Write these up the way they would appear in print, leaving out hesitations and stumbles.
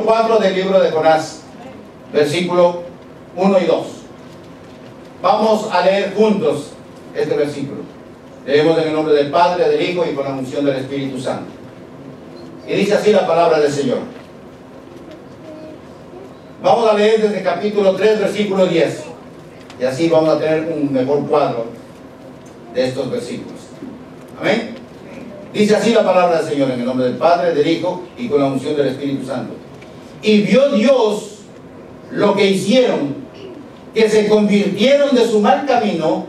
4 del libro de Jonás, versículo 1 y 2. Vamos a leer juntos este versículo. Leemos en el nombre del Padre, del Hijo y con la unción del Espíritu Santo. Y dice así la palabra del Señor. Vamos a leer desde capítulo 3, versículo 10. Y así vamos a tener un mejor cuadro de estos versículos. Amén. Dice así la palabra del Señor en el nombre del Padre, del Hijo y con la unción del Espíritu Santo. Y vio Dios lo que hicieron, que se convirtieron de su mal camino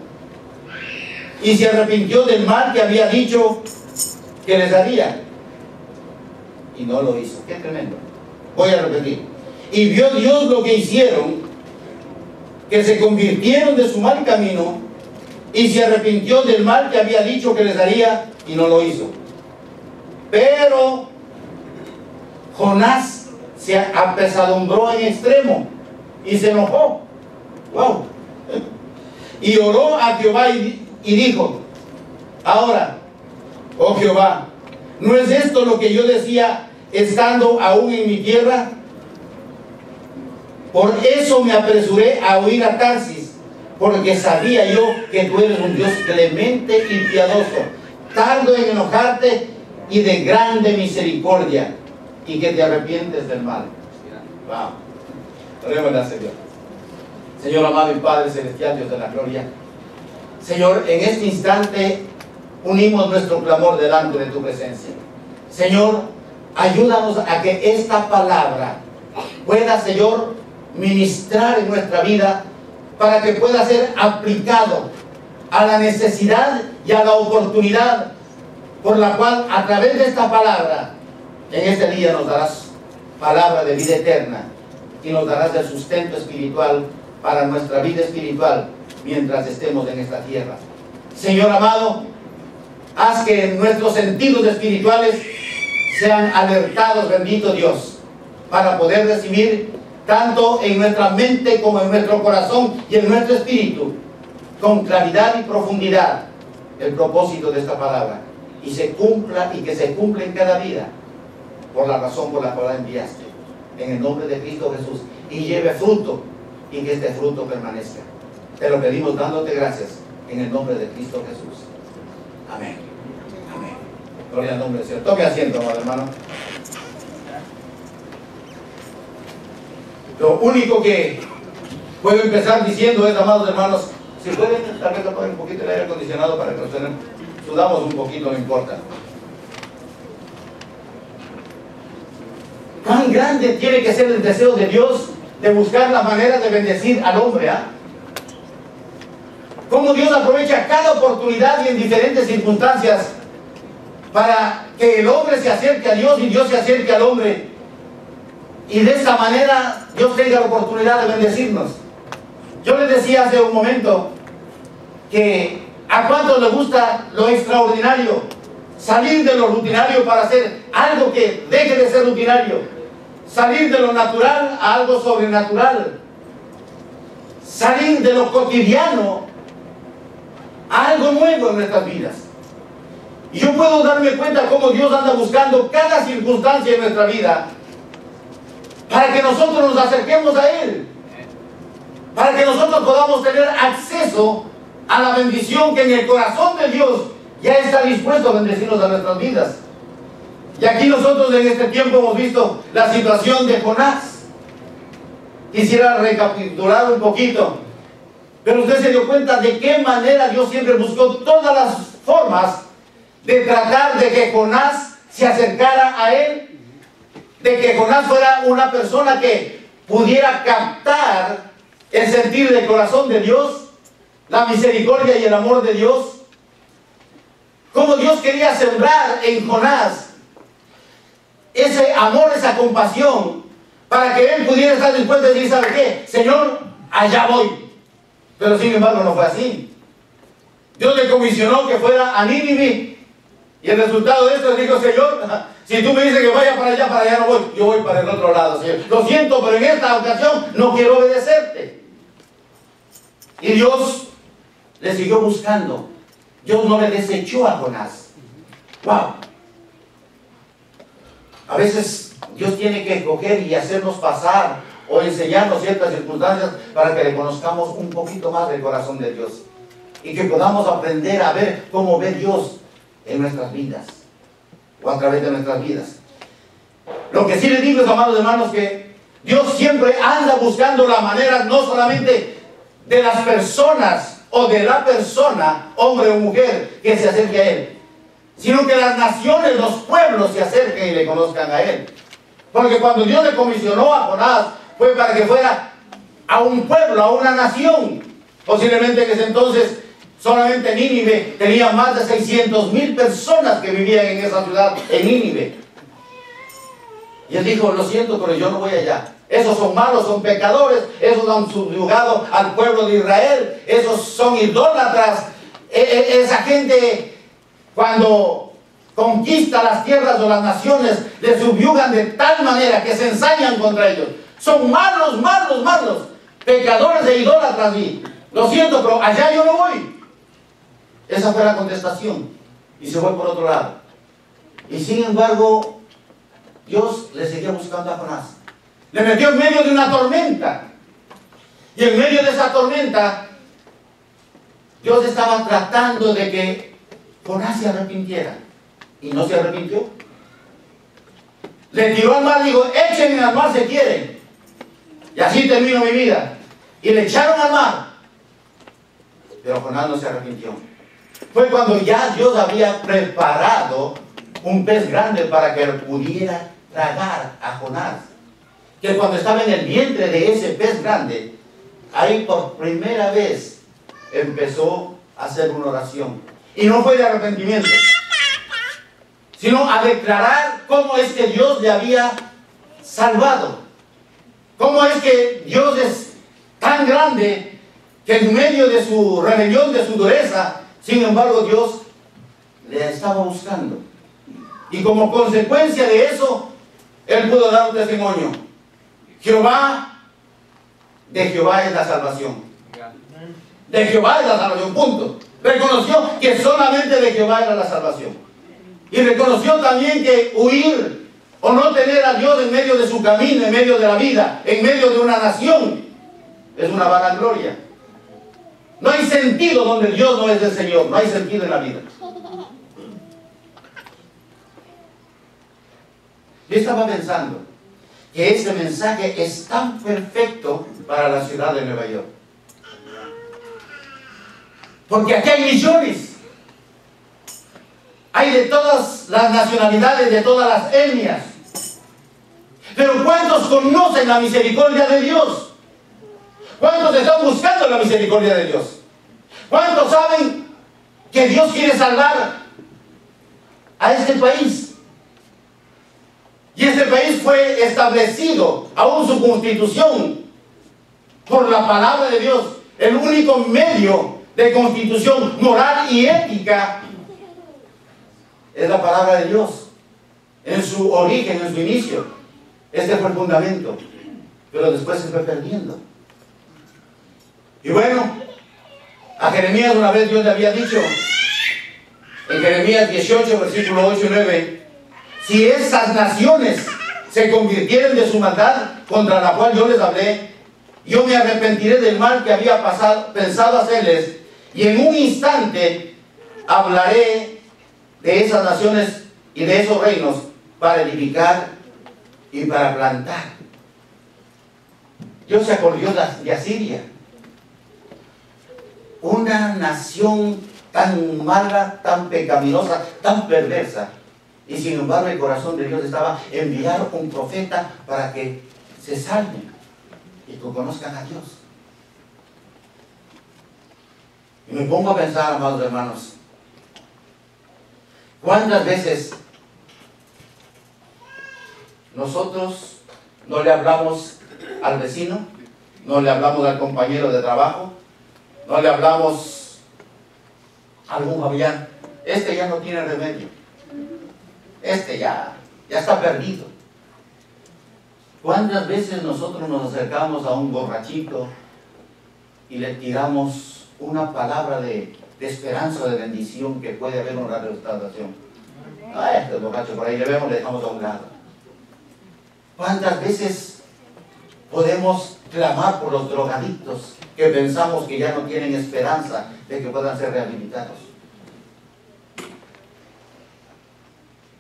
y se arrepintió del mal que había dicho que les haría. Y no lo hizo. Qué tremendo. Voy a repetir. Y vio Dios lo que hicieron, que se convirtieron de su mal camino y se arrepintió del mal que había dicho que les haría, y no lo hizo. Pero Jonás se apesadumbró en extremo y se enojó. Wow. Y oró a Jehová y dijo: ahora, oh Jehová, ¿no es esto lo que yo decía estando aún en mi tierra? Por eso me apresuré a huir a Tarsis, porque sabía yo que tú eres un Dios clemente y piadoso, tardo en enojarte y de grande misericordia, y que te arrepientes del mal. Wow. Oremos al Señor. Señor amado y Padre celestial, Dios de la gloria, Señor, en este instante unimos nuestro clamor delante de tu presencia. Señor, ayúdanos a que esta palabra pueda, Señor, ministrar en nuestra vida, para que pueda ser aplicado a la necesidad y a la oportunidad por la cual, a través de esta palabra, en este día nos darás palabra de vida eterna y nos darás el sustento espiritual para nuestra vida espiritual mientras estemos en esta tierra. Señor amado, haz que nuestros sentidos espirituales sean alertados, bendito Dios, para poder recibir tanto en nuestra mente como en nuestro corazón y en nuestro espíritu, con claridad y profundidad, el propósito de esta palabra, y se cumpla, y que se cumpla en cada vida, por la razón por la cual la enviaste, en el nombre de Cristo Jesús, y lleve fruto, y que este fruto permanezca. Te lo pedimos dándote gracias, en el nombre de Cristo Jesús. Amén. Amén. Gloria al nombre del Señor. Tome asiento, amado hermano. Lo único que puedo empezar diciendo es, amados hermanos, si pueden tal vez apagar un poquito el aire acondicionado para que nos sudamos un poquito, no importa. ¿Cuán grande tiene que ser el deseo de Dios de buscar la manera de bendecir al hombre? Cómo Dios aprovecha cada oportunidad y en diferentes circunstancias para que el hombre se acerque a Dios y Dios se acerque al hombre. Y de esta manera Dios tenga la oportunidad de bendecirnos. Yo les decía hace un momento que a cuántos les gusta lo extraordinario, salir de lo rutinario para hacer algo que deje de ser rutinario, salir de lo natural a algo sobrenatural, salir de lo cotidiano a algo nuevo en nuestras vidas. Y yo puedo darme cuenta cómo Dios anda buscando cada circunstancia en nuestra vida para que nosotros nos acerquemos a Él, para que nosotros podamos tener acceso a la bendición que en el corazón de Dios ya está dispuesto a bendecirnos a nuestras vidas. Y aquí nosotros en este tiempo hemos visto la situación de Jonás. Quisiera recapitular un poquito, pero usted se dio cuenta de qué manera Dios siempre buscó todas las formas de tratar de que Jonás se acercara a Él, de que Jonás fuera una persona que pudiera captar el sentir del corazón de Dios, la misericordia y el amor de Dios. Como Dios quería sembrar en Jonás ese amor, esa compasión, para que él pudiera estar dispuesto a decir: ¿sabe qué? Señor, allá voy. Pero sin embargo no fue así. Dios le comisionó que fuera a Nínive, y el resultado de esto le dijo: Señor, si tú me dices que vaya para allá no voy, yo voy para el otro lado, Señor. Lo siento, pero en esta ocasión no quiero obedecerte. Y Dios le siguió buscando. Dios no le desechó a Jonás. Wow. A veces Dios tiene que escoger y hacernos pasar o enseñarnos ciertas circunstancias para que le conozcamos un poquito más del corazón de Dios y que podamos aprender a ver cómo ve Dios en nuestras vidas o a través de nuestras vidas. Lo que sí les digo, amados hermanos, que Dios siempre anda buscando la manera no solamente de las personas o de la persona, hombre o mujer, que se acerque a Él, sino que las naciones, los pueblos se acerquen y le conozcan a Él. Porque cuando Dios le comisionó a Jonás, fue para que fuera a un pueblo, a una nación. Posiblemente en ese entonces solamente Nínive tenía más de 600,000 personas que vivían en esa ciudad, en Nínive. Y Él dijo, lo siento, pero yo no voy allá. Esos son malos, son pecadores, esos han subyugado al pueblo de Israel, esos son idólatras. Esa gente, cuando conquista las tierras o las naciones, le subyugan de tal manera que se ensañan contra ellos. Son malos, malos, malos, pecadores e idólatras. Y lo siento, pero allá yo no voy. Esa fue la contestación. Y se fue por otro lado. Y sin embargo, Dios le seguía buscando a Jonás. Le metió en medio de una tormenta. Y en medio de esa tormenta, Dios estaba tratando de que Jonás se arrepintiera. Y no se arrepintió. Le tiró al mar y dijo, échenme al mar si quieren. Y así termino mi vida. Y le echaron al mar. Pero Jonás no se arrepintió. Fue cuando ya Dios había preparado un pez grande para que pudiera tragar a Jonás. Que cuando estaba en el vientre de ese pez grande, ahí por primera vez empezó a hacer una oración. Y no fue de arrepentimiento, sino a declarar cómo es que Dios le había salvado. Cómo es que Dios es tan grande que en medio de su rebelión, de su dureza, sin embargo Dios le estaba buscando. Y como consecuencia de eso, él pudo dar un testimonio. De Jehová es la salvación. De Jehová es la salvación, punto. Reconoció que solamente de Jehová era la salvación. Y reconoció también que huir o no tener a Dios en medio de su camino, en medio de la vida, en medio de una nación, es una vanagloria. No hay sentido donde Dios no es el Señor. No hay sentido en la vida. Yo estaba pensando que este mensaje es tan perfecto para la ciudad de Nueva York. Porque aquí hay millones. Hay de todas las nacionalidades, de todas las etnias. Pero ¿cuántos conocen la misericordia de Dios? ¿Cuántos están buscando la misericordia de Dios? ¿Cuántos saben que Dios quiere salvar a este país? Y este país fue establecido, aún su constitución, por la palabra de Dios. El único medio de constitución moral y ética es la palabra de Dios. En su origen, en su inicio, este fue el fundamento. Pero después se fue perdiendo. Y bueno, a Jeremías una vez Dios le había dicho, en Jeremías 18, versículo 8 y 9, si esas naciones se convirtieren de su maldad contra la cual yo les hablé, yo me arrepentiré del mal que había pensado hacerles, y en un instante hablaré de esas naciones y de esos reinos para edificar y para plantar. Dios se acordó de Asiria, una nación tan mala, tan pecaminosa, tan perversa. Y sin embargo el corazón de Dios estaba enviar un profeta para que se salven y que conozcan a Dios. Y me pongo a pensar, amados hermanos, ¿cuántas veces nosotros no le hablamos al vecino, no le hablamos al compañero de trabajo, no le hablamos a algún familiar? Este ya no tiene remedio. Este ya está perdido. ¿Cuántas veces nosotros nos acercamos a un borrachito y le tiramos una palabra de esperanza, de bendición, que puede haber una restauración? Ah, este borracho por ahí le vemos, le dejamos a un lado. ¿Cuántas veces podemos clamar por los drogadictos que pensamos que ya no tienen esperanza de que puedan ser rehabilitados?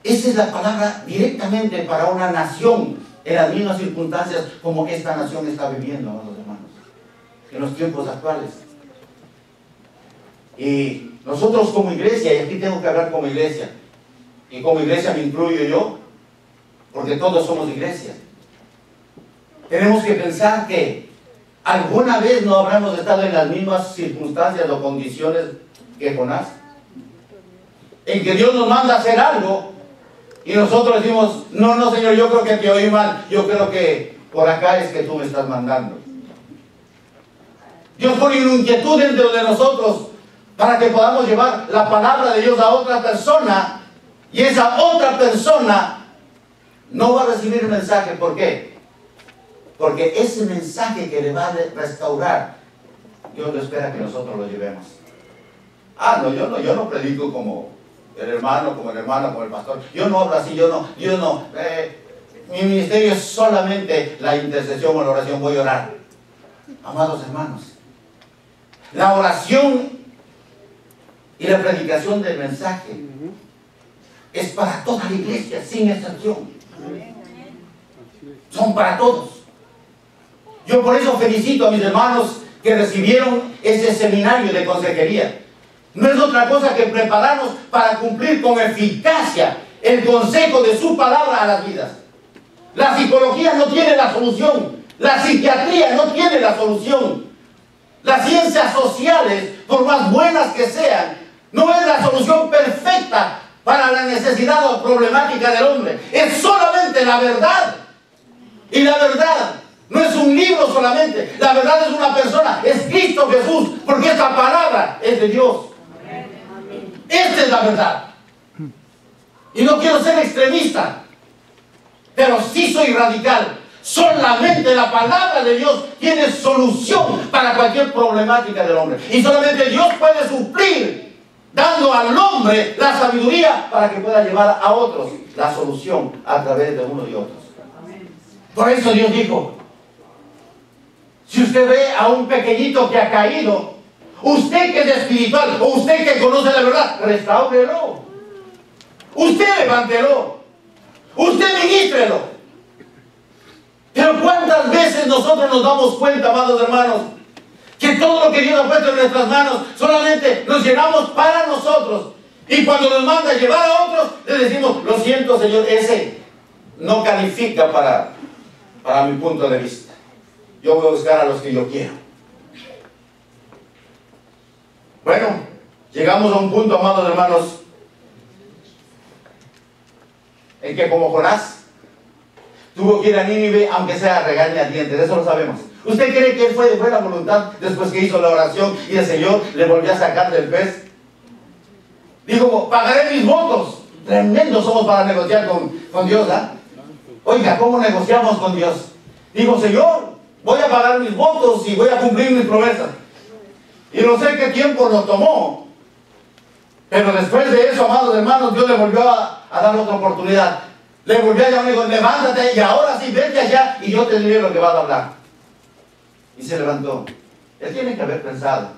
Esa es la palabra directamente para una nación en las mismas circunstancias como esta nación está viviendo, amados hermanos, en los tiempos actuales. Y nosotros como iglesia, y aquí tengo que hablar como iglesia, y como iglesia me incluyo yo, porque todos somos iglesia, tenemos que pensar que alguna vez no habremos estado en las mismas circunstancias o condiciones que Jonás, en que Dios nos manda a hacer algo y nosotros decimos, no, no, Señor, yo creo que te oí mal, yo creo que por acá es que tú me estás mandando. Dios pone una inquietud dentro de nosotros para que podamos llevar la palabra de Dios a otra persona, y esa otra persona no va a recibir el mensaje. ¿Por qué? Porque ese mensaje que le va a restaurar, Dios lo espera que nosotros lo llevemos. Ah, no, yo no predico como el hermano, como el pastor. Yo no hablo así, mi ministerio es solamente la intercesión o la oración. Voy a orar. Amados hermanos, la oración y la predicación del mensaje es para toda la iglesia, sin excepción. Son para todos. Yo por eso felicito a mis hermanos que recibieron ese seminario de consejería. No es otra cosa que prepararnos para cumplir con eficacia el consejo de su palabra a las vidas. La psicología no tiene la solución. La psiquiatría no tiene la solución. Las ciencias sociales, por más buenas que sean, no es la solución perfecta para la necesidad o problemática del hombre. Es solamente la verdad. Y la verdad no es un libro solamente. La verdad es una persona. Es Cristo Jesús. Porque esta palabra es de Dios. Esta es la verdad. Y no quiero ser extremista, pero sí soy radical. Solamente la palabra de Dios tiene solución para cualquier problemática del hombre. Y solamente Dios puede suplir, dando al hombre la sabiduría para que pueda llevar a otros la solución a través de uno y otros. Por eso Dios dijo, si usted ve a un pequeñito que ha caído, usted que es espiritual, o usted que conoce la verdad, restáurelo. Usted levántelo. Usted ministrelo. Pero ¿cuántas veces nosotros nos damos cuenta, amados hermanos, que todo lo que Dios ha puesto en nuestras manos solamente nos llenamos para nosotros? Y cuando nos manda a llevar a otros, le decimos, lo siento, Señor, ese no califica para mi punto de vista. Yo voy a buscar a los que yo quiero. Bueno, llegamos a un punto, amados hermanos, en que como Jonás tuvo que ir a Nínive, aunque sea a regañadientes, eso lo sabemos. ¿Usted cree que él fue de buena voluntad después que hizo la oración y el Señor le volvió a sacar del pez? Dijo, pagaré mis votos. Tremendos somos para negociar con Dios, ¿ah? Oiga, ¿cómo negociamos con Dios? Dijo, Señor, voy a pagar mis votos y voy a cumplir mis promesas. Y no sé qué tiempo nos tomó, pero después de eso, amados hermanos, Dios le volvió a dar otra oportunidad. Le volvió a llamar y dijo, levántate y ahora sí, vete allá y yo te diré lo que vas a hablar. Y se levantó. Él tiene que haber pensado,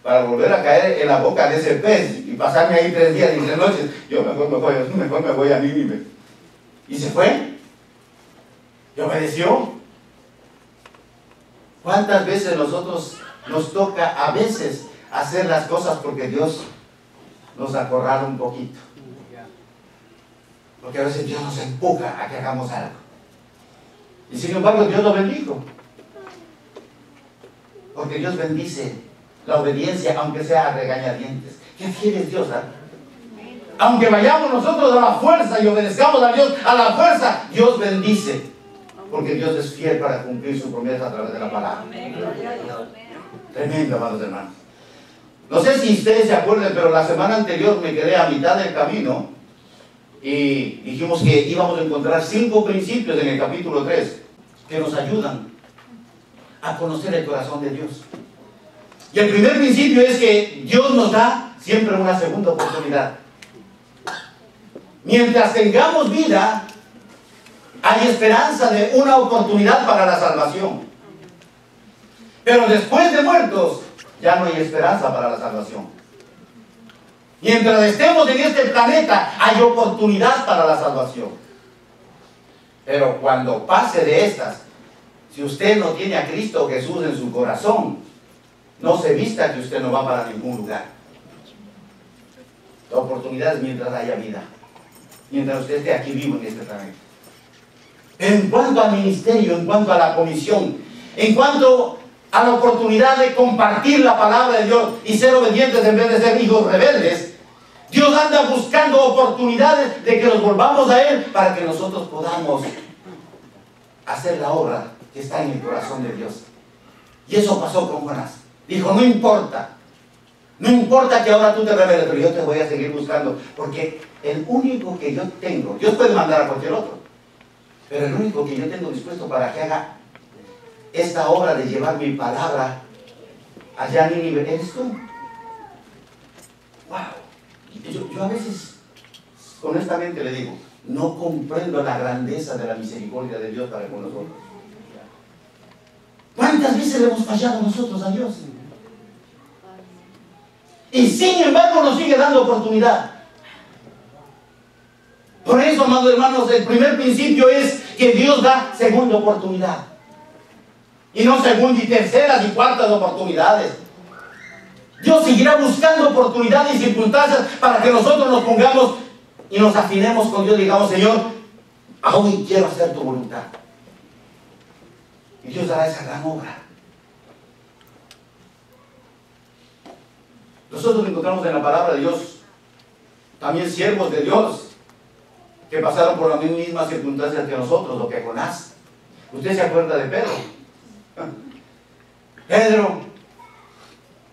para volver a caer en la boca de ese pez y pasarme ahí 3 días y 3 noches, yo mejor me voy a Nínive. Y se fue. Y obedeció. ¿Cuántas veces nosotros nos toca a veces hacer las cosas porque Dios nos acorrala un poquito? Porque a veces Dios nos empuja a que hagamos algo. Y sin embargo Dios lo bendijo. Porque Dios bendice la obediencia, aunque sea a regañadientes. ¿Qué fiel es Dios? Aunque vayamos nosotros a la fuerza y obedezcamos a Dios a la fuerza, Dios bendice. Porque Dios es fiel para cumplir su promesa a través de la palabra. Tremendo, amados hermanos. No sé si ustedes se acuerdan, pero la semana anterior me quedé a mitad del camino y dijimos que íbamos a encontrar 5 principios en el capítulo 3 que nos ayudan a conocer el corazón de Dios. Y el primer principio es que Dios nos da siempre una segunda oportunidad. Mientras tengamos vida, hay esperanza de una oportunidad para la salvación. Pero después de muertos, ya no hay esperanza para la salvación. Mientras estemos en este planeta, hay oportunidad para la salvación. Pero cuando pase de estas, si usted no tiene a Cristo Jesús en su corazón, no se vista que usted no va para ningún lugar. La oportunidad es mientras haya vida, mientras usted esté aquí vivo en este planeta. En cuanto al ministerio, en cuanto a la comisión, en cuanto a la oportunidad de compartir la palabra de Dios y ser obedientes en vez de ser hijos rebeldes, Dios anda buscando oportunidades de que nos volvamos a Él para que nosotros podamos hacer la obra que está en el corazón de Dios. Y eso pasó con Jonás. Dijo, no importa que ahora tú te rebeles, pero yo te voy a seguir buscando, porque el único que yo tengo, Dios puede mandar a cualquier otro, pero el único que yo tengo dispuesto para que haga esta obra de llevar mi palabra allá a Nínive, eres tú. Wow. Yo a veces, honestamente le digo, no comprendo la grandeza de la misericordia de Dios para con nosotros. ¿Cuántas veces le hemos fallado nosotros a Dios? Y sin embargo nos sigue dando oportunidad. Por eso, amados hermanos, el primer principio es que Dios da segunda oportunidad. Y no segunda y terceras y cuartas oportunidades. Dios seguirá buscando oportunidades y circunstancias para que nosotros nos pongamos y nos afinemos con Dios y digamos, Señor, hoy quiero hacer tu voluntad. Y Dios hará esa gran obra. Nosotros encontramos en la palabra de Dios también siervos de Dios que pasaron por las mismas circunstancias que nosotros, lo que Jonás. ¿Usted se acuerda de Pedro? Pedro,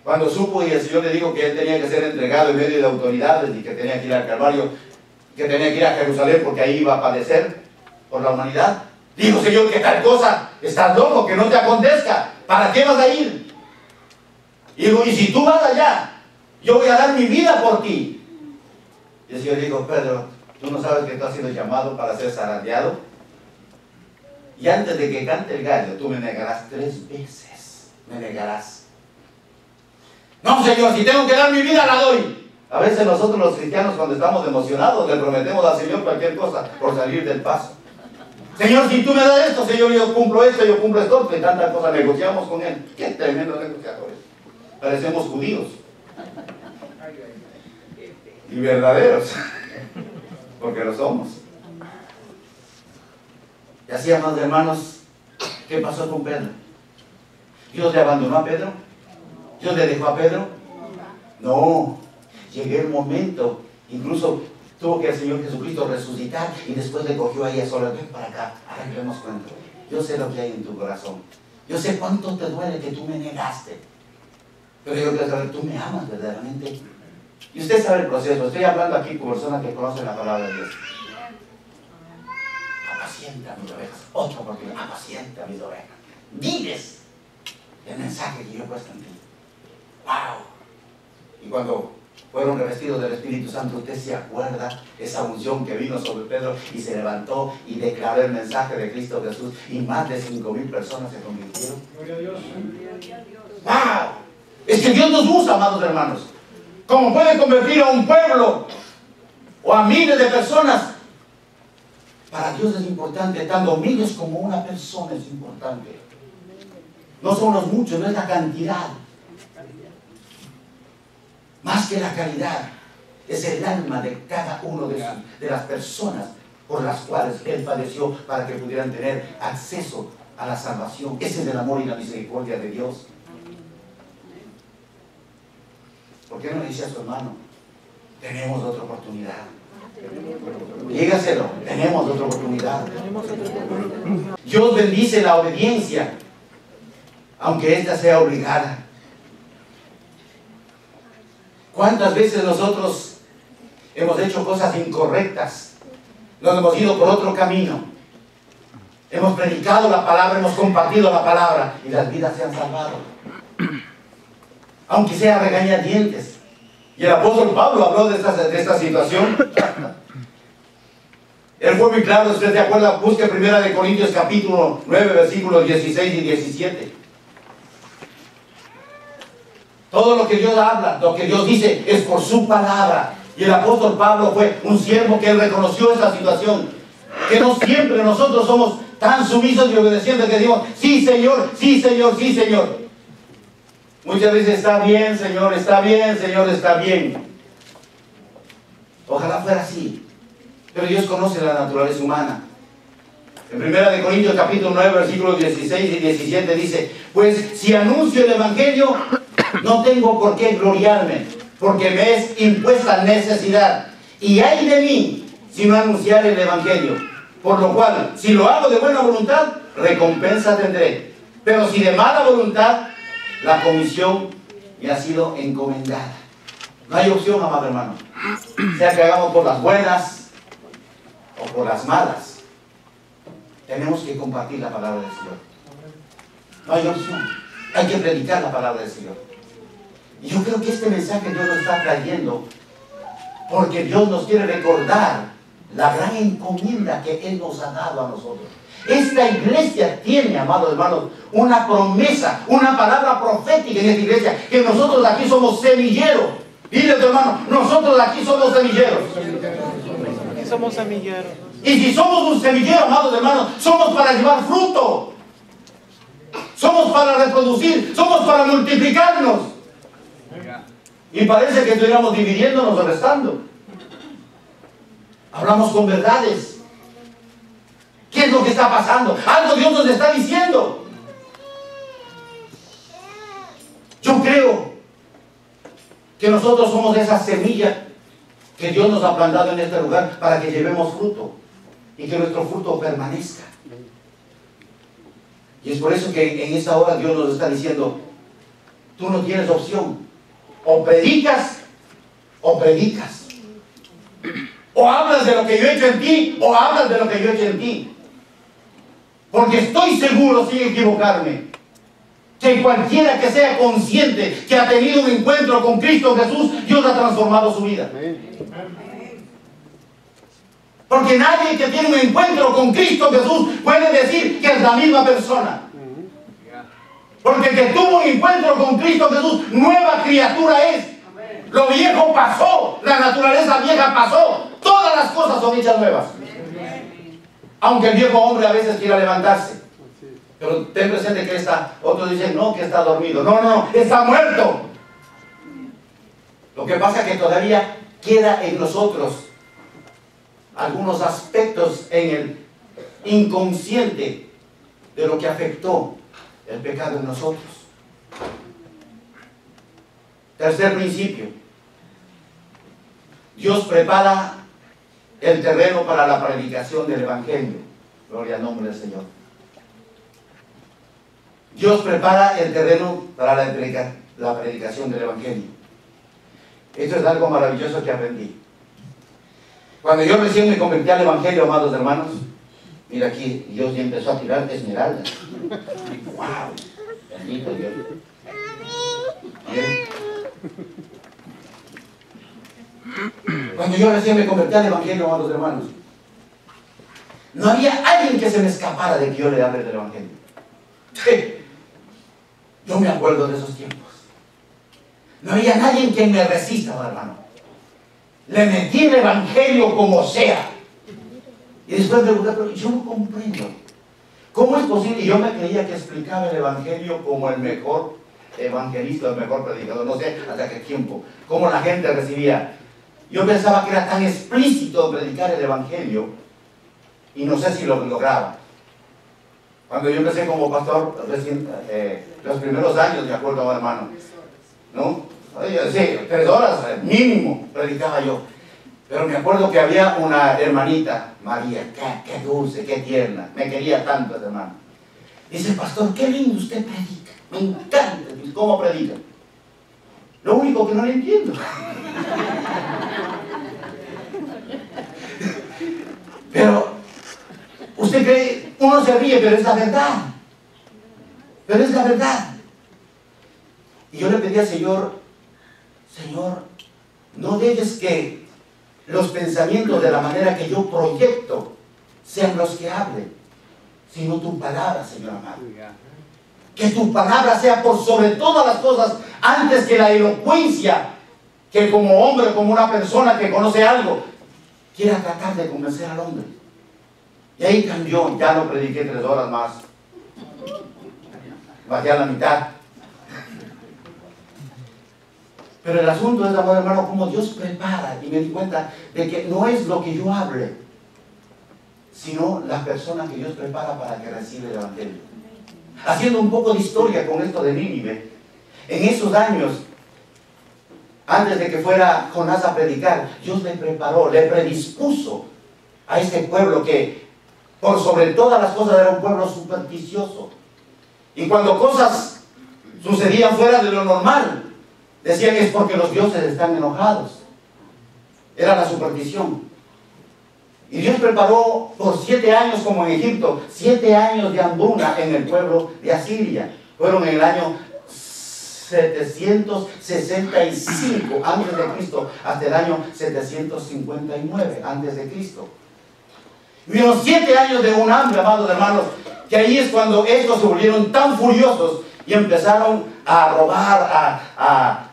cuando supo y el Señor le dijo que él tenía que ser entregado en medio de autoridades y que tenía que ir al Calvario, que tenía que ir a Jerusalén porque ahí iba a padecer por la humanidad, dijo, Señor, que tal cosa, estás loco, que no te acontezca, ¿para qué vas a ir? Y digo, y si tú vas allá, yo voy a dar mi vida por ti. Y el Señor dijo, Pedro, ¿tú no sabes que tú has sido llamado para ser zarandeado? Y antes de que cante el gallo, tú me negarás 3 veces. Me negarás. No, Señor, si tengo que dar mi vida, la doy. A veces nosotros los cristianos, cuando estamos emocionados, le prometemos al Señor cualquier cosa por salir del paso. Señor, si tú me das esto, Señor, yo cumplo esto, y tantas cosas negociamos con Él. Qué tremendo negociadores. Parecemos judíos. Y verdaderos. Porque lo somos. Y así, amados hermanos, ¿qué pasó con Pedro? ¿Dios le abandonó a Pedro? ¿Dios le dejó a Pedro? No. Llegó el momento, incluso tuvo que el Señor Jesucristo resucitar y después le cogió ahí a solas. Ven para acá, ahora que vemos cuenta. Yo sé lo que hay en tu corazón. Yo sé cuánto te duele que tú me negaste. Pero yo quiero saber, ¿tú me amas verdaderamente? Y usted sabe el proceso. Estoy hablando aquí con personas que conocen la palabra de Dios. Apacienta mis ovejas. Otra oportunidad. Apacienta mis ovejas. Diles el mensaje que yo he puesto en ti. ¡Wow! Y cuando fueron revestidos del Espíritu Santo, usted se acuerda esa unción que vino sobre Pedro y se levantó y declaró el mensaje de Cristo Jesús y más de 5,000 personas se convirtieron. ¡Gloria a Dios! ¡Wow! Es que Dios nos usa, amados hermanos. Como puede convertir a un pueblo o a miles de personas. Para Dios es importante, tanto miles como una persona es importante. No son los muchos, no es la cantidad. Más que la calidad, es el alma de cada uno de las personas por las cuales Él padeció para que pudieran tener acceso a la salvación. Ese es el amor y la misericordia de Dios. ¿Por qué no le dice a su hermano? Tenemos otra oportunidad. Dígaselo, tenemos otra oportunidad. Dios bendice la obediencia, aunque ésta sea obligada. ¿Cuántas veces nosotros hemos hecho cosas incorrectas? Nos hemos ido por otro camino. Hemos predicado la palabra, hemos compartido la palabra y las vidas se han salvado. Aunque sea regañadientes. Y el apóstol Pablo habló de esta situación. Él fue muy claro, si usted se acuerda, busque 1 Corintios capítulo 9, versículos 16 y 17. Todo lo que Dios habla, lo que Dios dice, es por su palabra. Y el apóstol Pablo fue un siervo que él reconoció esta situación. Que no siempre nosotros somos tan sumisos y obedecientes que decimos, sí Señor, sí Señor, sí Señor. Muchas veces está bien, Señor, está bien, Señor, está bien. Ojalá fuera así. Pero Dios conoce la naturaleza humana. En 1 Corintios capítulo 9, versículos 16 y 17 dice, pues si anuncio el Evangelio, no tengo por qué gloriarme, porque me es impuesta necesidad. Y ay de mí, si no anunciar el Evangelio. Por lo cual, si lo hago de buena voluntad, recompensa tendré. Pero si de mala voluntad, la comisión me ha sido encomendada. No hay opción, amado hermano. Sea que hagamos por las buenas o por las malas, tenemos que compartir la palabra del Señor. No hay opción. Hay que predicar la palabra del Señor. Y yo creo que este mensaje Dios nos está trayendo porque Dios nos quiere recordar la gran encomienda que Él nos ha dado a nosotros. Esta iglesia tiene, amados hermanos, una promesa, una palabra profética en esta iglesia, que nosotros aquí somos semilleros. Dile a tu hermano, nosotros aquí somos semilleros. Aquí somos semilleros. Y si somos un semillero, amados hermanos, somos para llevar fruto. Somos para reproducir, somos para multiplicarnos. Y parece que estuviéramos dividiéndonos o restando. Hablamos con verdades. ¿Qué es lo que está pasando? Algo Dios nos está diciendo. Yo creo que nosotros somos esa semilla que Dios nos ha plantado en este lugar para que llevemos fruto y que nuestro fruto permanezca. Y es por eso que en esta hora Dios nos está diciendo, tú no tienes opción. O predicas, o predicas. O hablas de lo que yo he hecho en ti, o hablas de lo que yo he hecho en ti. Porque estoy seguro, sin equivocarme, que cualquiera que sea consciente que ha tenido un encuentro con Cristo Jesús, Dios ha transformado su vida. Porque nadie que tiene un encuentro con Cristo Jesús puede decir que es la misma persona. Porque el que tuvo un encuentro con Cristo Jesús, nueva criatura es. Lo viejo pasó, la naturaleza vieja pasó, todas las cosas son hechas nuevas. Aunque el viejo hombre a veces quiera levantarse. Pero ten presente que está, otros dicen no, que está dormido. No, no, está muerto. Lo que pasa es que todavía queda en nosotros algunos aspectos en el inconsciente de lo que afectó el pecado en nosotros. Tercer principio. Dios prepara el terreno para la predicación del Evangelio. Gloria al nombre del Señor. Dios prepara el terreno para la predicación del Evangelio. Esto es algo maravilloso que aprendí. Cuando yo recién me convertí al Evangelio, amados hermanos, mira aquí, Dios ya empezó a tirar esmeraldas. ¡Wow! Bendito Dios. Bien. Cuando yo recién me convertí al Evangelio, amados hermanos, no había alguien que se me escapara de que yo le hable del Evangelio. Yo me acuerdo de esos tiempos. No había nadie que me resista, hermano. Le metí el Evangelio como sea. Y después me pregunté, pero yo no comprendo. ¿Cómo es posible? Y yo me creía que explicaba el Evangelio como el mejor evangelista, el mejor predicador. No sé hasta qué tiempo. Cómo la gente recibía. Yo pensaba que era tan explícito predicar el Evangelio. Y no sé si lo lograba. Cuando yo empecé como pastor, recién, los primeros años, de acuerdo, hermano, ¿no? Sí, 3 horas mínimo predicaba yo. Pero me acuerdo que había una hermanita, María, qué dulce, qué tierna, me quería tanto, hermano. Dice, pastor, qué lindo usted predica, me encanta cómo predica. Lo único que no le entiendo. Pero, usted cree, uno se ríe, pero es la verdad. Pero es la verdad. Y yo le pedí al Señor, Señor, no dejes que los pensamientos de la manera que yo proyecto sean los que hablen, sino tu palabra, Señor amado. Que tu palabra sea por sobre todas las cosas, antes que la elocuencia, que como hombre, como una persona que conoce algo, quiera tratar de convencer al hombre. Y ahí cambió, ya no prediqué 3 horas más. Bajé a la mitad. Pero el asunto es, amado hermano, como Dios prepara, y me di cuenta de que no es lo que yo hable, sino la persona que Dios prepara para que reciba el Evangelio. Haciendo un poco de historia con esto de Nínive, en esos años, antes de que fuera Jonás a predicar, Dios le preparó, le predispuso a este pueblo que, por sobre todas las cosas, era un pueblo supersticioso. Y cuando cosas sucedían fuera de lo normal, decían es porque los dioses están enojados. Era la superstición. Y Dios preparó por 7 años, como en Egipto, 7 años de hambruna en el pueblo de Asiria. Fueron en el año 765 antes de Cristo hasta el año 759 antes de Cristo. Hubieron 7 años de un hambre, amados hermanos, que ahí es cuando estos se volvieron tan furiosos y empezaron a robar, a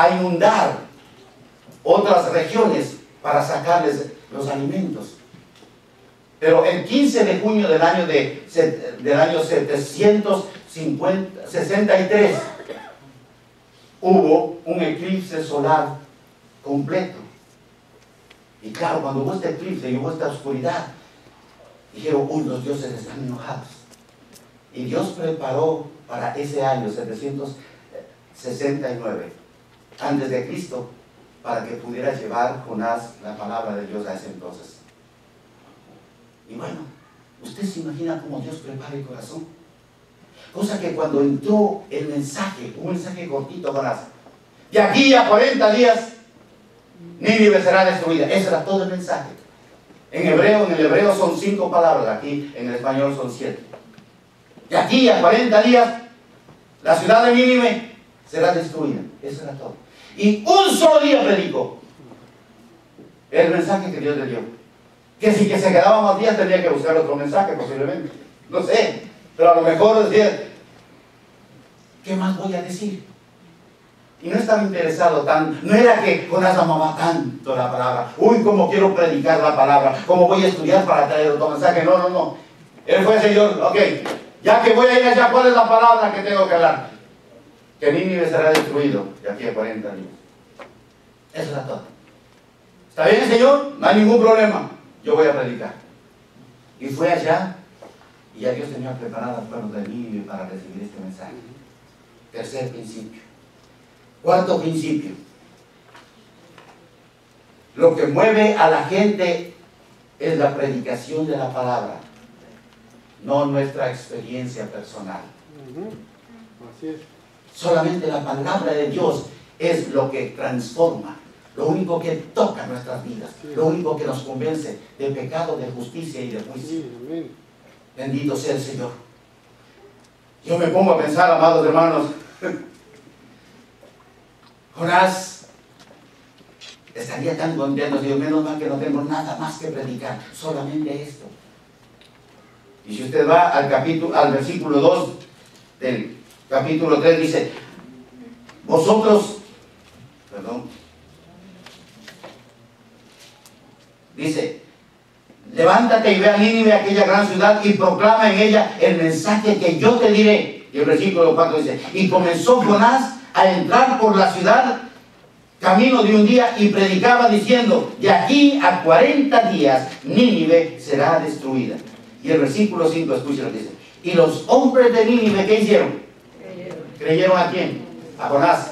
inundar otras regiones para sacarles los alimentos. Pero el 15 de junio del año 763 hubo un eclipse solar completo. Y claro, cuando hubo este eclipse y hubo esta oscuridad, dijeron, uy, los dioses están enojados. Y Dios preparó para ese año 769 antes de Cristo, para que pudiera llevar Jonás la palabra de Dios a ese entonces. Y bueno, usted se imagina cómo Dios prepara el corazón. Cosa que cuando entró el mensaje, un mensaje cortito, Jonás, de aquí a 40 días, Nínive será destruida. Ese era todo el mensaje. En el hebreo son 5 palabras, aquí en el español son 7. De aquí a 40 días, la ciudad de Nínive será destruida. Eso era todo. Y un solo día predicó el mensaje que Dios le dio. Que si que se quedaba más días tendría que buscar otro mensaje posiblemente. No sé, pero a lo mejor decía, ¿qué más voy a decir? Y no estaba interesado tan, no era que Jonás amaba tanto la palabra. Uy, cómo quiero predicar la palabra, cómo voy a estudiar para traer otro mensaje. No, no, no. Él fue, Señor, ok, ya que voy a ir allá, ¿cuál es la palabra que tengo que hablar? Que Nínive será destruido de aquí a 40 días. Eso era todo. ¿Está bien, Señor? No hay ningún problema. Yo voy a predicar. Y fue allá, y ya Dios tenía preparado al pueblo de Nínive para recibir este mensaje. Tercer principio. Cuarto principio. Lo que mueve a la gente es la predicación de la palabra, no nuestra experiencia personal. Así es. Solamente la palabra de Dios es lo que transforma, lo único que toca nuestras vidas, lo único que nos convence de pecado, de justicia y de juicio. Bendito sea el Señor. Yo me pongo a pensar, amados hermanos, Jonás estaría tan contento, Dios, menos mal que no tengo nada más que predicar, solamente esto. Y si usted va al versículo 2 del capítulo 3, dice, dice, levántate y ve a Nínive, aquella gran ciudad, y proclama en ella el mensaje que yo te diré. Y el versículo 4 dice, y comenzó Jonás a entrar por la ciudad camino de un día y predicaba diciendo, de aquí a 40 días Nínive será destruida. Y el versículo 5, escucha lo que dice, y los hombres de Nínive, ¿qué hicieron? ¿Creyeron a quién? A Jonás.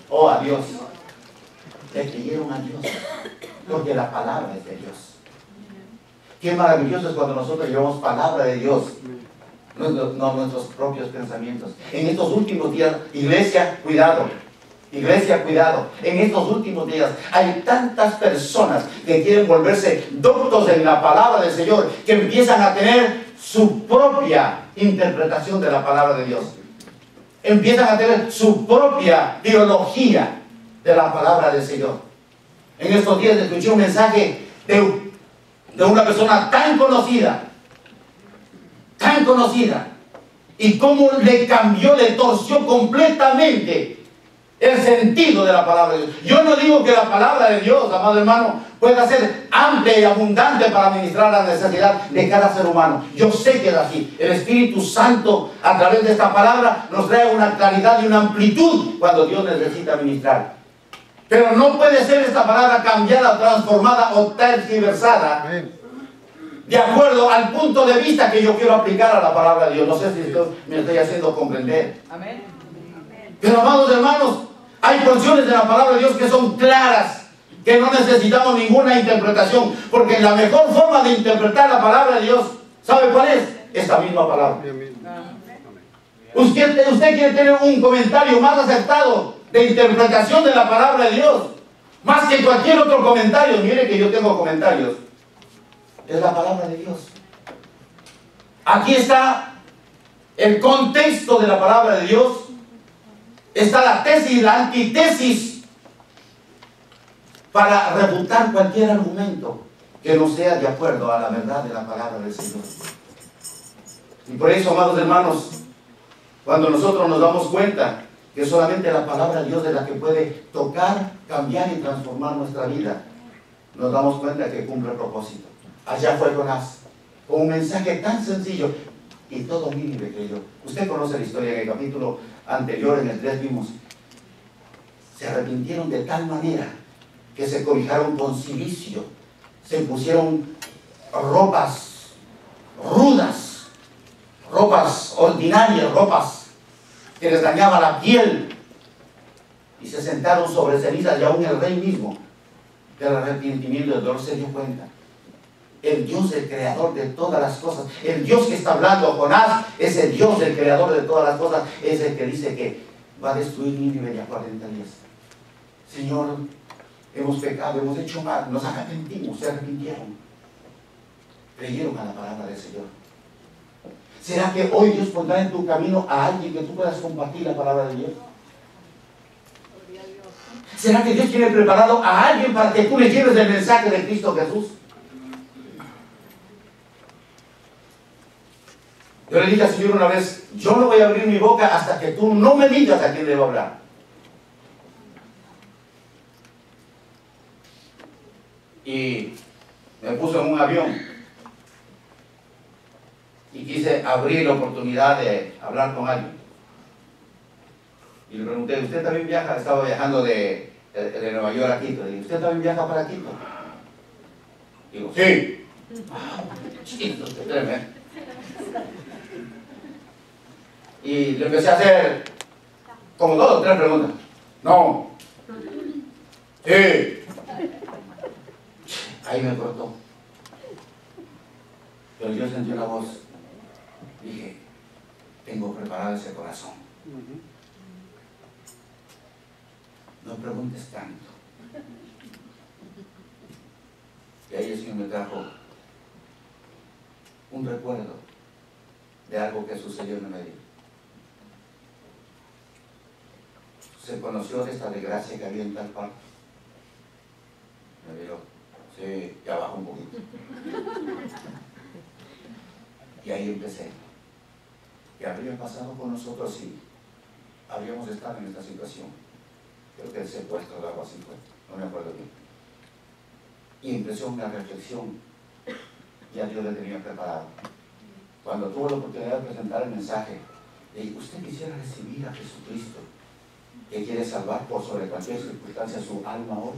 O a Dios. Le creyeron a Dios, porque la palabra es de Dios. Qué maravilloso es cuando nosotros llevamos palabra de Dios, no nuestros propios pensamientos. En estos últimos días, iglesia, cuidado. Iglesia, cuidado. En estos últimos días hay tantas personas que quieren volverse doctos en la palabra del Señor, que empiezan a tener su propia interpretación de la palabra de Dios. Empiezan a tener su propia teología de la palabra del Señor. En estos días escuché un mensaje de una persona tan conocida, y cómo le cambió, le torció completamente el sentido de la palabra de Dios. Yo no digo que la palabra de Dios, amado hermano, pueda ser amplia y abundante para ministrar la necesidad de cada ser humano. Yo sé que es así. El Espíritu Santo, a través de esta palabra, nos trae una claridad y una amplitud cuando Dios necesita ministrar. Pero no puede ser esta palabra cambiada, transformada o tergiversada de acuerdo al punto de vista que yo quiero aplicar a la palabra de Dios. No sé si me estoy haciendo comprender. Amén. Pero, amados hermanos, hay porciones de la palabra de Dios que son claras, que no necesitamos ninguna interpretación, porque la mejor forma de interpretar la palabra de Dios, ¿sabe cuál es? Esta misma palabra. Usted quiere tener un comentario más acertado de interpretación de la palabra de Dios, más que cualquier otro comentario. Mire que yo tengo comentarios. Es la palabra de Dios. Aquí está el contexto de la palabra de Dios. Está la tesis y la antítesis para refutar cualquier argumento que no sea de acuerdo a la verdad de la palabra del Señor. Y por eso, amados hermanos, cuando nosotros nos damos cuenta que solamente la palabra de Dios es la que puede tocar, cambiar y transformar nuestra vida, nos damos cuenta que cumple el propósito. Allá fue Jonás, con un mensaje tan sencillo, y todo Nínive creyó. Usted conoce la historia. En el capítulo anterior, en el 3, vimos, se arrepintieron de tal manera que se cobijaron con cilicio, se pusieron ropas rudas, ropas ordinarias, ropas que les dañaba la piel, y se sentaron sobre cenizas, y aún el rey mismo, del arrepentimiento y del dolor, se dio cuenta. El Dios, el creador de todas las cosas, el Dios que está hablando Jonás, es el Dios, el creador de todas las cosas, es el que dice que va a destruir Nínive ya 40 días. Señor, hemos pecado, hemos hecho mal, nos arrepentimos, se arrepintieron, creyeron a la palabra del Señor. ¿Será que hoy Dios pondrá en tu camino a alguien que tú puedas compartir la palabra de Dios? ¿Será que Dios tiene preparado a alguien para que tú le lleves el mensaje de Cristo Jesús? Yo le dije al Señor una vez, yo no voy a abrir mi boca hasta que tú no me digas a quién debo hablar. Y me puso en un avión y quise abrir la oportunidad de hablar con alguien. Y le pregunté, ¿usted también viaja? Estaba viajando de Nueva York a Quito. Le dije, ¿usted también viaja para Quito? Digo, sí. Chito, tremendo. Y le empecé a hacer como 2 o 3 preguntas. No. Sí. Ahí me cortó. Pero yo sentí una voz. Dije, tengo preparado ese corazón. No preguntes tanto. Y ahí el Señor me trajo un recuerdo de algo que sucedió en el medio. Se conoció de esta desgracia que había en tal parte. Me miró, sí, ya bajó un poquito. Y ahí empecé. ¿Qué habría pasado con nosotros si habríamos estado en esta situación? Creo que el secuestro de algo así fue, no me acuerdo bien. Y empezó una reflexión. Ya Dios le tenía preparado. Cuando tuvo la oportunidad de presentar el mensaje, le dije, ¿usted quisiera recibir a Jesucristo, que quiere salvar por sobre cualquier circunstancia su alma hoy?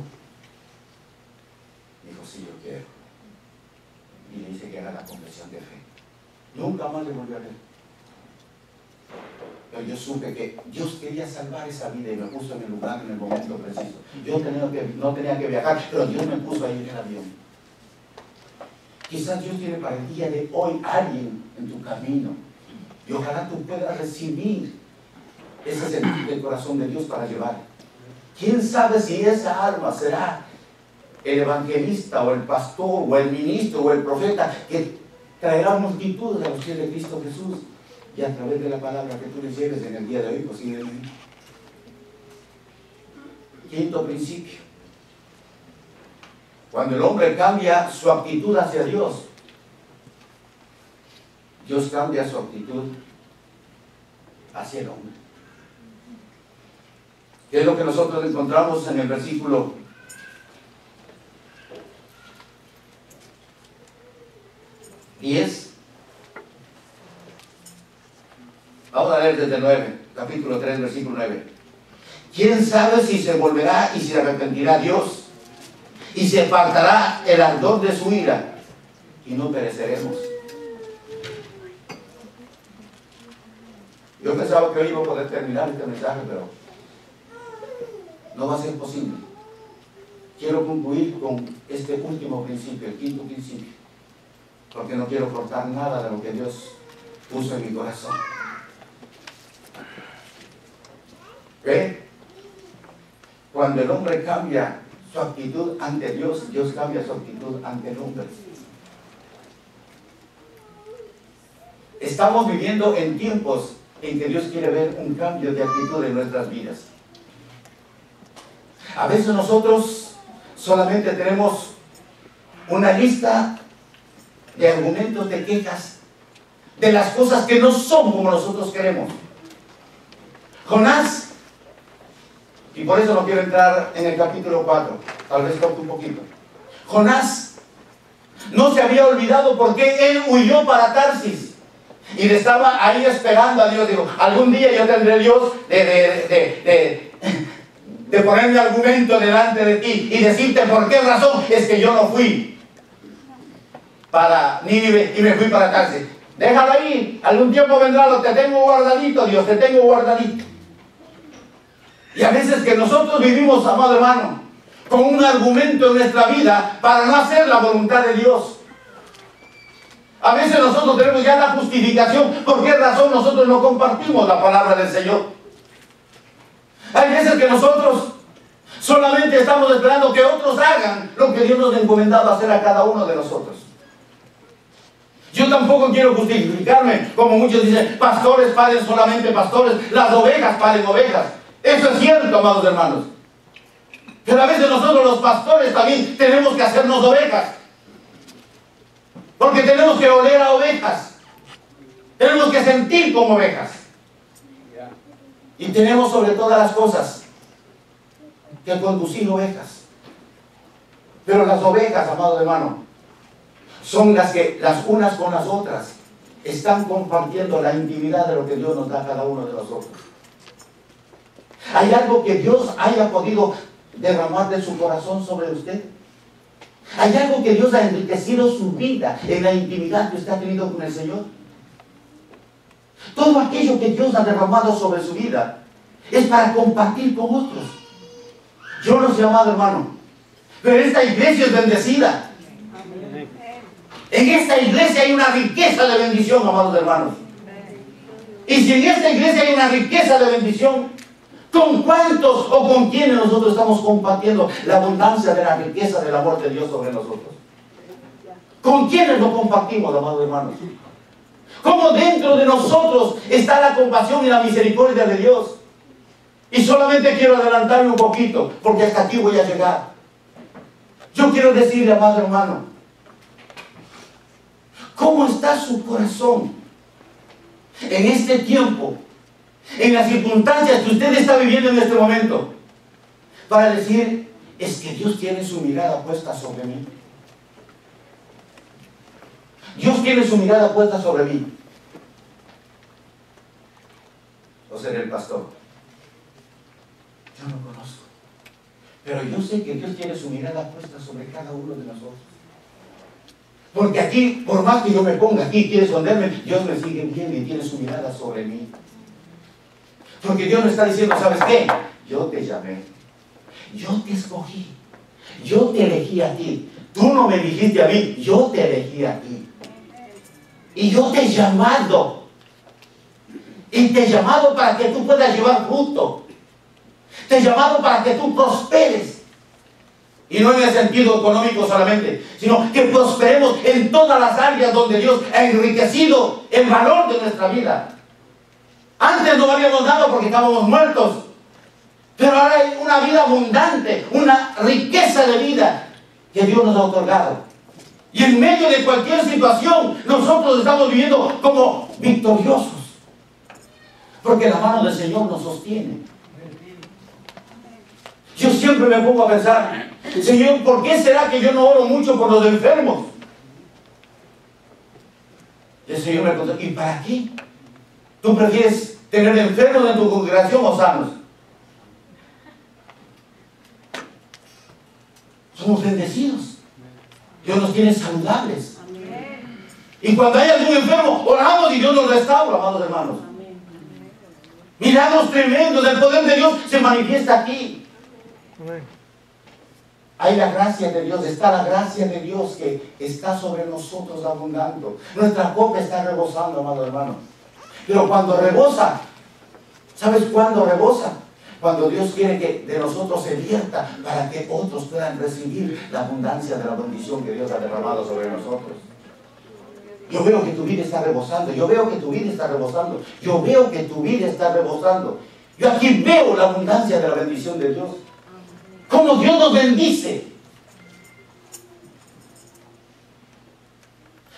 Dijo, sí, yo quiero. Y le dice que haga la confesión de fe. Nunca más le volvió a ver. Pero yo supe que Dios quería salvar esa vida y me puso en el lugar, en el momento preciso. Yo no tenía que viajar, pero Dios me puso ahí en el avión. Quizás Dios tiene para el día de hoy a alguien en tu camino. Y ojalá tú puedas recibir ese sentir del corazón de Dios para llevar. ¿Quién sabe si esa alma será el evangelista o el pastor o el ministro o el profeta que traerá multitudes a los pies de Cristo Jesús? Y a través de la palabra que tú les lleves en el día de hoy, posiblemente. Quinto principio. Cuando el hombre cambia su actitud hacia Dios, Dios cambia su actitud hacia el hombre. ¿Qué es lo que nosotros encontramos en el versículo 10? Vamos a leer desde el 9, capítulo 3, versículo 9. ¿Quién sabe si se volverá y se arrepentirá Dios? Y se apartará el ardor de su ira y no pereceremos. Yo pensaba que hoy iba a poder terminar este mensaje, pero no va a ser posible. Quiero concluir con este último principio, el quinto principio, porque no quiero cortar nada de lo que Dios puso en mi corazón. ¿Ve? Cuando el hombre cambia su actitud ante Dios, Dios cambia su actitud ante el hombre. Estamos viviendo en tiempos en que Dios quiere ver un cambio de actitud en nuestras vidas. A veces nosotros solamente tenemos una lista de argumentos, de quejas, de las cosas que no son como nosotros queremos. Jonás, y por eso no quiero entrar en el capítulo 4, tal vez toque un poquito. Jonás no se había olvidado por qué él huyó para Tarsis. Y le estaba ahí esperando a Dios. Digo, algún día yo tendré Dios de ponerme argumento delante de ti y decirte por qué razón es que yo no fui para Nínive y me fui para Tarsis. Déjalo ahí, algún tiempo vendrá, te tengo guardadito, Dios, te tengo guardadito. Y a veces que nosotros vivimos, amado hermano, con un argumento en nuestra vida para no hacer la voluntad de Dios. A veces nosotros tenemos ya la justificación. ¿Por qué razón nosotros no compartimos la palabra del Señor? Hay veces que nosotros solamente estamos esperando que otros hagan lo que Dios nos ha encomendado hacer a cada uno de nosotros. Yo tampoco quiero justificarme, como muchos dicen, pastores paren solamente pastores, las ovejas paren ovejas. Eso es cierto, amados hermanos. Pero a veces nosotros los pastores también tenemos que hacernos ovejas. Porque tenemos que oler a ovejas. Tenemos que sentir como ovejas. Y tenemos sobre todas las cosas que conducir ovejas. Pero las ovejas, amado hermano, son las que las unas con las otras están compartiendo la intimidad de lo que Dios nos da a cada uno de nosotros. ¿Hay algo que Dios haya podido derramar de su corazón sobre usted? ¿Hay algo que Dios ha enriquecido su vida en la intimidad que usted ha tenido con el Señor? Todo aquello que Dios ha derramado sobre su vida es para compartir con otros. Yo no sé, amado hermano, pero esta iglesia es bendecida. En esta iglesia hay una riqueza de bendición, amados hermanos. Y si en esta iglesia hay una riqueza de bendición, ¿con cuántos o con quiénes nosotros estamos compartiendo la abundancia de la riqueza del amor de Dios sobre nosotros? ¿Con quiénes lo compartimos, amados hermanos? ¿Cómo dentro de nosotros está la compasión y la misericordia de Dios? Y solamente quiero adelantarme un poquito, porque hasta aquí voy a llegar. Yo quiero decirle, amado hermano, ¿cómo está su corazón en este tiempo? En las circunstancias que usted está viviendo en este momento, para decir, es que Dios tiene su mirada puesta sobre mí. Dios tiene su mirada puesta sobre mí. O seré el pastor. Yo no conozco. Pero yo sé que Dios tiene su mirada puesta sobre cada uno de nosotros. Porque aquí, por más que yo me ponga aquí, quiere esconderme, Dios me sigue viendo y tiene su mirada sobre mí. Porque Dios me está diciendo, ¿sabes qué? Yo te llamé, yo te escogí, yo te elegí a ti. Tú no me elegiste a mí, yo te elegí a ti. Y yo te he llamado. Y te he llamado para que tú puedas llevar fruto. Te he llamado para que tú prosperes. Y no en el sentido económico solamente, sino que prosperemos en todas las áreas donde Dios ha enriquecido el valor de nuestra vida. Antes no valíamos nada porque estábamos muertos. Pero ahora hay una vida abundante, una riqueza de vida. que Dios nos ha otorgado. Y en medio de cualquier situación, nosotros estamos viviendo como victoriosos. Porque la mano del Señor nos sostiene. Yo siempre me pongo a pensar, Señor, ¿por qué será que yo no oro mucho por los enfermos? El Señor me contó, ¿y para qué? ¿Tú prefieres tener enfermos en tu congregación o sanos? Somos bendecidos. Dios nos tiene saludables. Y cuando hay algún enfermo, oramos y Dios nos restaura, amados hermanos. Milagros tremendos, el poder de Dios se manifiesta aquí. Hay la gracia de Dios, está la gracia de Dios que está sobre nosotros abundando. Nuestra copa está rebosando, amado hermano. Pero cuando rebosa, ¿sabes cuándo rebosa? Cuando Dios quiere que de nosotros se vierta para que otros puedan recibir la abundancia de la bendición que Dios ha derramado sobre nosotros. Yo veo que tu vida está rebosando, yo veo que tu vida está rebosando, yo veo que tu vida está rebosando. Yo aquí veo la abundancia de la bendición de Dios. Cómo Dios nos bendice.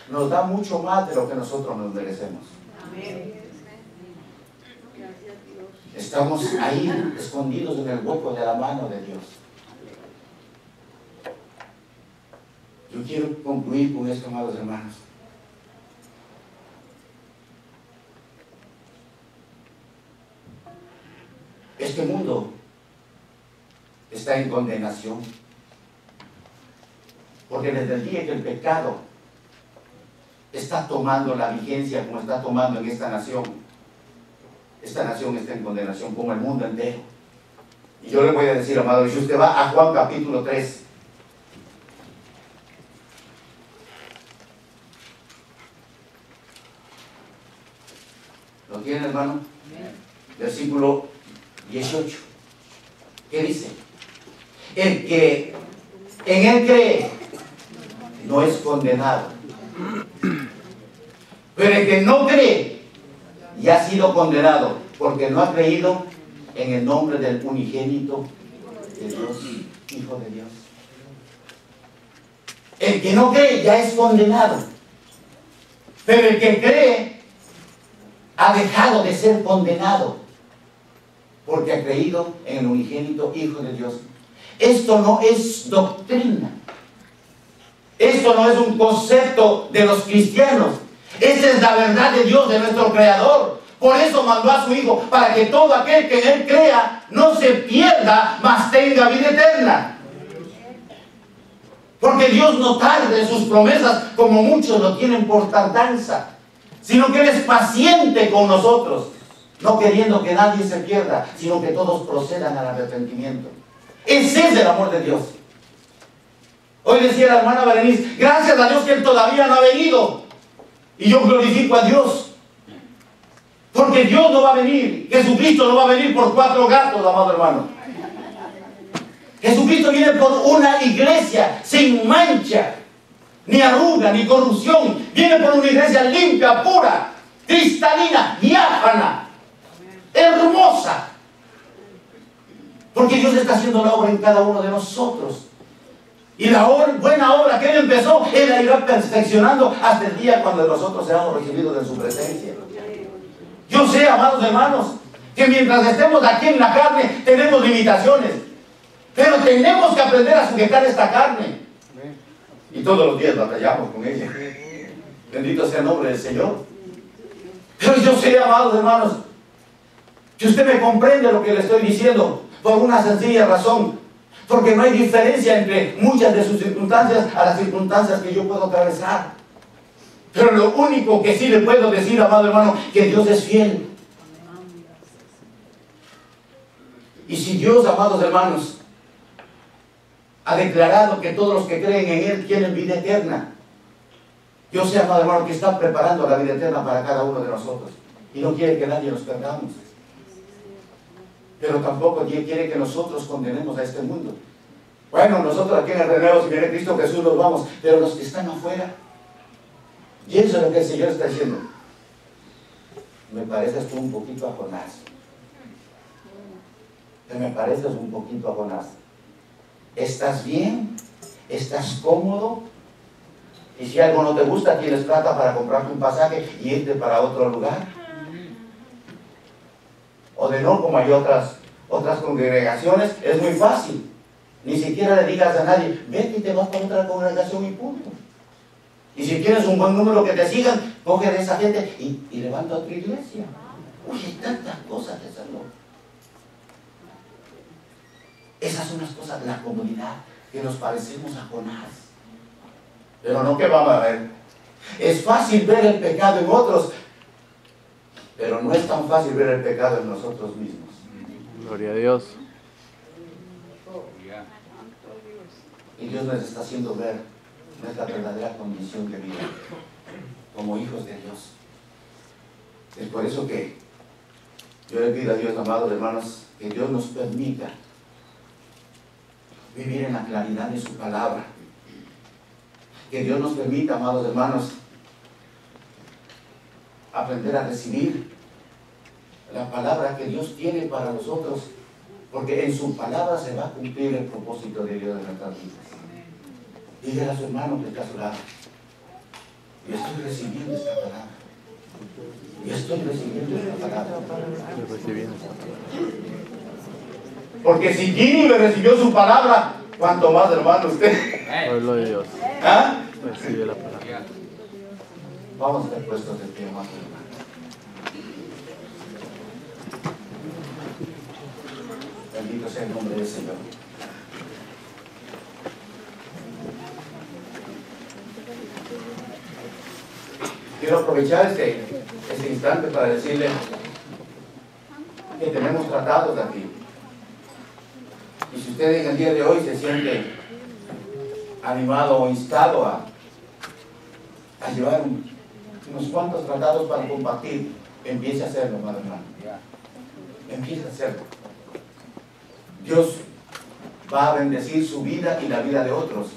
Nos da mucho más de lo que nosotros nos merecemos. Estamos ahí escondidos en el hueco de la mano de Dios. Yo quiero concluir con esto, amados hermanos. Este mundo está en condenación. Porque desde el día que el pecado está tomando la vigencia como está tomando en esta nación está en condenación como el mundo entero. Y yo le voy a decir, amado, si usted va a Juan capítulo 3, ¿lo tiene, hermano? Versículo 18. ¿Qué dice? El que en él cree no es condenado, pero el que no cree ya ha sido condenado porque no ha creído en el nombre del unigénito de Dios, Hijo de Dios. El que no cree ya es condenado, pero el que cree ha dejado de ser condenado porque ha creído en el unigénito Hijo de Dios. Esto no es doctrina. Esto no es un concepto de los cristianos. Esta es la verdad de Dios, de nuestro Creador. Por eso mandó a su Hijo, para que todo aquel que en Él crea no se pierda, mas tenga vida eterna. Porque Dios no tarda en sus promesas como muchos lo tienen por tardanza, sino que Él es paciente con nosotros, no queriendo que nadie se pierda, sino que todos procedan al arrepentimiento. Ese es el amor de Dios. Hoy decía la hermana Berenice, gracias a Dios que Él todavía no ha venido. Y yo glorifico a Dios. Porque Dios no va a venir, Jesucristo no va a venir por 4 gatos, amado hermano. Jesucristo viene por una iglesia sin mancha, ni arruga, ni corrupción. Viene por una iglesia limpia, pura, cristalina, diáfana, hermosa. Porque Dios está haciendo la obra en cada uno de nosotros. Y la buena obra que Él empezó, Él la irá perfeccionando hasta el día cuando nosotros seamos recibidos en su presencia. Yo sé, amados hermanos, que mientras estemos aquí en la carne, tenemos limitaciones. Pero tenemos que aprender a sujetar esta carne. Y todos los días batallamos con ella. Bendito sea el nombre del Señor. Pero yo sé, amados hermanos, que usted me comprende lo que le estoy diciendo por una sencilla razón. Porque no hay diferencia entre muchas de sus circunstancias a las circunstancias que yo puedo atravesar. Pero lo único que sí le puedo decir, amado hermano, que Dios es fiel. Y si Dios, amados hermanos, ha declarado que todos los que creen en Él tienen vida eterna, yo sé, amado hermano, que está preparando la vida eterna para cada uno de nosotros. Y no quiere que nadie nos perdamos. Pero tampoco quiere que nosotros condenemos a este mundo. Bueno, nosotros aquí en el Renuevo, si viene Cristo Jesús, nos vamos. Pero los que están afuera, y eso es lo que el Señor está diciendo. Me pareces tú un poquito a Jonás. Me pareces un poquito a Jonás. ¿Estás bien ¿Estás cómodo? Y si algo no te gusta, tienes plata para comprarte un pasaje y irte para otro lugar. O de no, como hay otras congregaciones, es muy fácil. Ni siquiera le digas a nadie, vete y te vas para otra congregación y punto. Y si tienes un buen número que te sigan, coge de esa gente y levanta otra iglesia. Uy, hay tantas cosas que hacerlo. Esas son las cosas, la comodidad, que nos parecemos a Jonás. Pero no que vamos a ver. Es fácil ver el pecado en otros, pero no es tan fácil ver el pecado en nosotros mismos. Gloria a Dios. Y Dios nos está haciendo ver nuestra verdadera condición de vida como hijos de Dios. Es por eso que yo le pido a Dios, amados hermanos, que Dios nos permita vivir en la claridad de su palabra. Que Dios nos permita, amados hermanos, aprender a recibir la palabra que Dios tiene para nosotros, porque en su palabra se va a cumplir el propósito de Dios en nuestras vidas. Dígale a su hermano que está a su lado: yo estoy recibiendo esta palabra. Yo estoy recibiendo esta palabra. Porque si Jimmy me recibió su palabra, ¿cuánto más, hermano, usted? Pueblo de Dios. ¿Ah? Recibe la palabra. Vamos a estar puestos de pie, más hermano. Bendito sea el nombre del Señor. Quiero aprovechar este instante para decirle que tenemos tratados aquí. Y si usted en el día de hoy se siente animado o instado a llevar unos cuantos tratados para compartir, empiece a hacerlo, hermano. Empiece a hacerlo. Dios va a bendecir su vida y la vida de otros,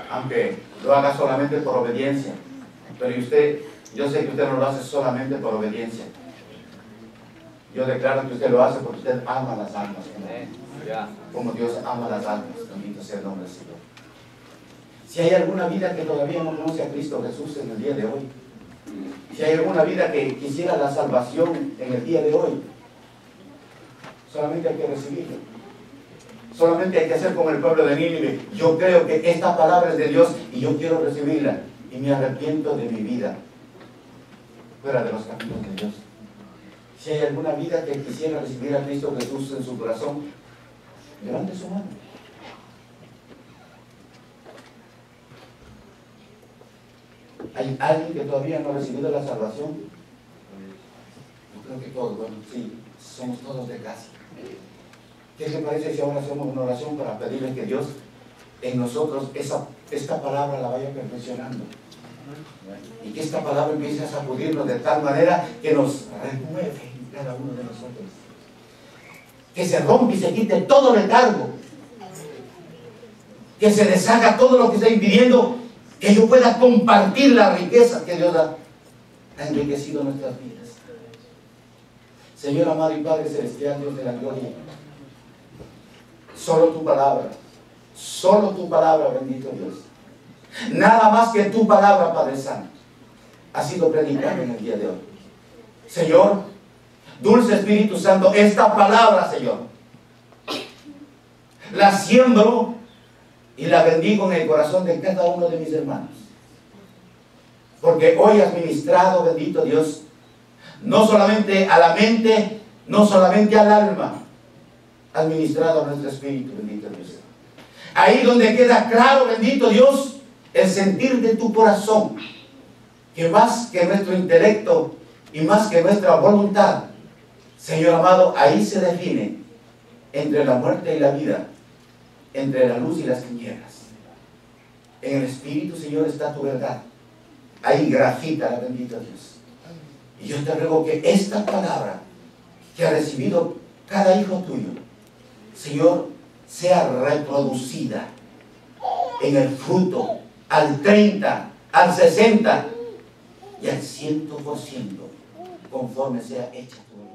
aunque lo haga solamente por obediencia. Pero yo sé que usted no lo hace solamente por obediencia. Yo declaro que usted lo hace porque usted ama las almas, como Dios ama las almas. Bendito sea el nombre del Señor. Si hay alguna vida que todavía no conoce a Cristo Jesús en el día de hoy, si hay alguna vida que quisiera la salvación en el día de hoy, solamente hay que recibirlo. Solamente hay que hacer como el pueblo de Nínive: yo creo que esta palabra es de Dios y yo quiero recibirla, y me arrepiento de mi vida fuera de los caminos de Dios. Si hay alguna vida que quisiera recibir a Cristo Jesús en su corazón, levante su mano. ¿Hay alguien que todavía no ha recibido la salvación? Yo creo que todos, bueno, sí, somos todos de casa. ¿Qué le parece si ahora hacemos una oración para pedirle que Dios en nosotros esta palabra la vaya perfeccionando? Y que esta palabra empiece a sacudirnos de tal manera que nos renueve en cada uno de nosotros. Que se rompa y se quite todo letargo. Que se deshaga todo lo que está impidiendo que yo pueda compartir la riqueza que Dios ha enriquecido nuestras vidas. Señor amado y Padre celestial, Dios de la gloria, solo tu palabra, bendito Dios. Nada más que tu palabra, Padre Santo, ha sido predicada en el día de hoy. Señor, dulce Espíritu Santo, esta palabra, Señor, la siembro y la bendigo en el corazón de cada uno de mis hermanos. Porque hoy has ministrado, bendito Dios, no solamente a la mente, no solamente al alma, has ministrado a nuestro espíritu, bendito Dios. Ahí donde queda claro, bendito Dios, el sentir de tu corazón, que más que nuestro intelecto y más que nuestra voluntad, Señor amado, ahí se define entre la muerte y la vida, entre la luz y las tinieblas. En el Espíritu, Señor, está tu verdad. Ahí grafítala, bendito Dios. Y yo te ruego que esta palabra que ha recibido cada hijo tuyo, Señor, sea reproducida en el fruto al 30, al 60 y al 100%, conforme sea hecha tu voluntad.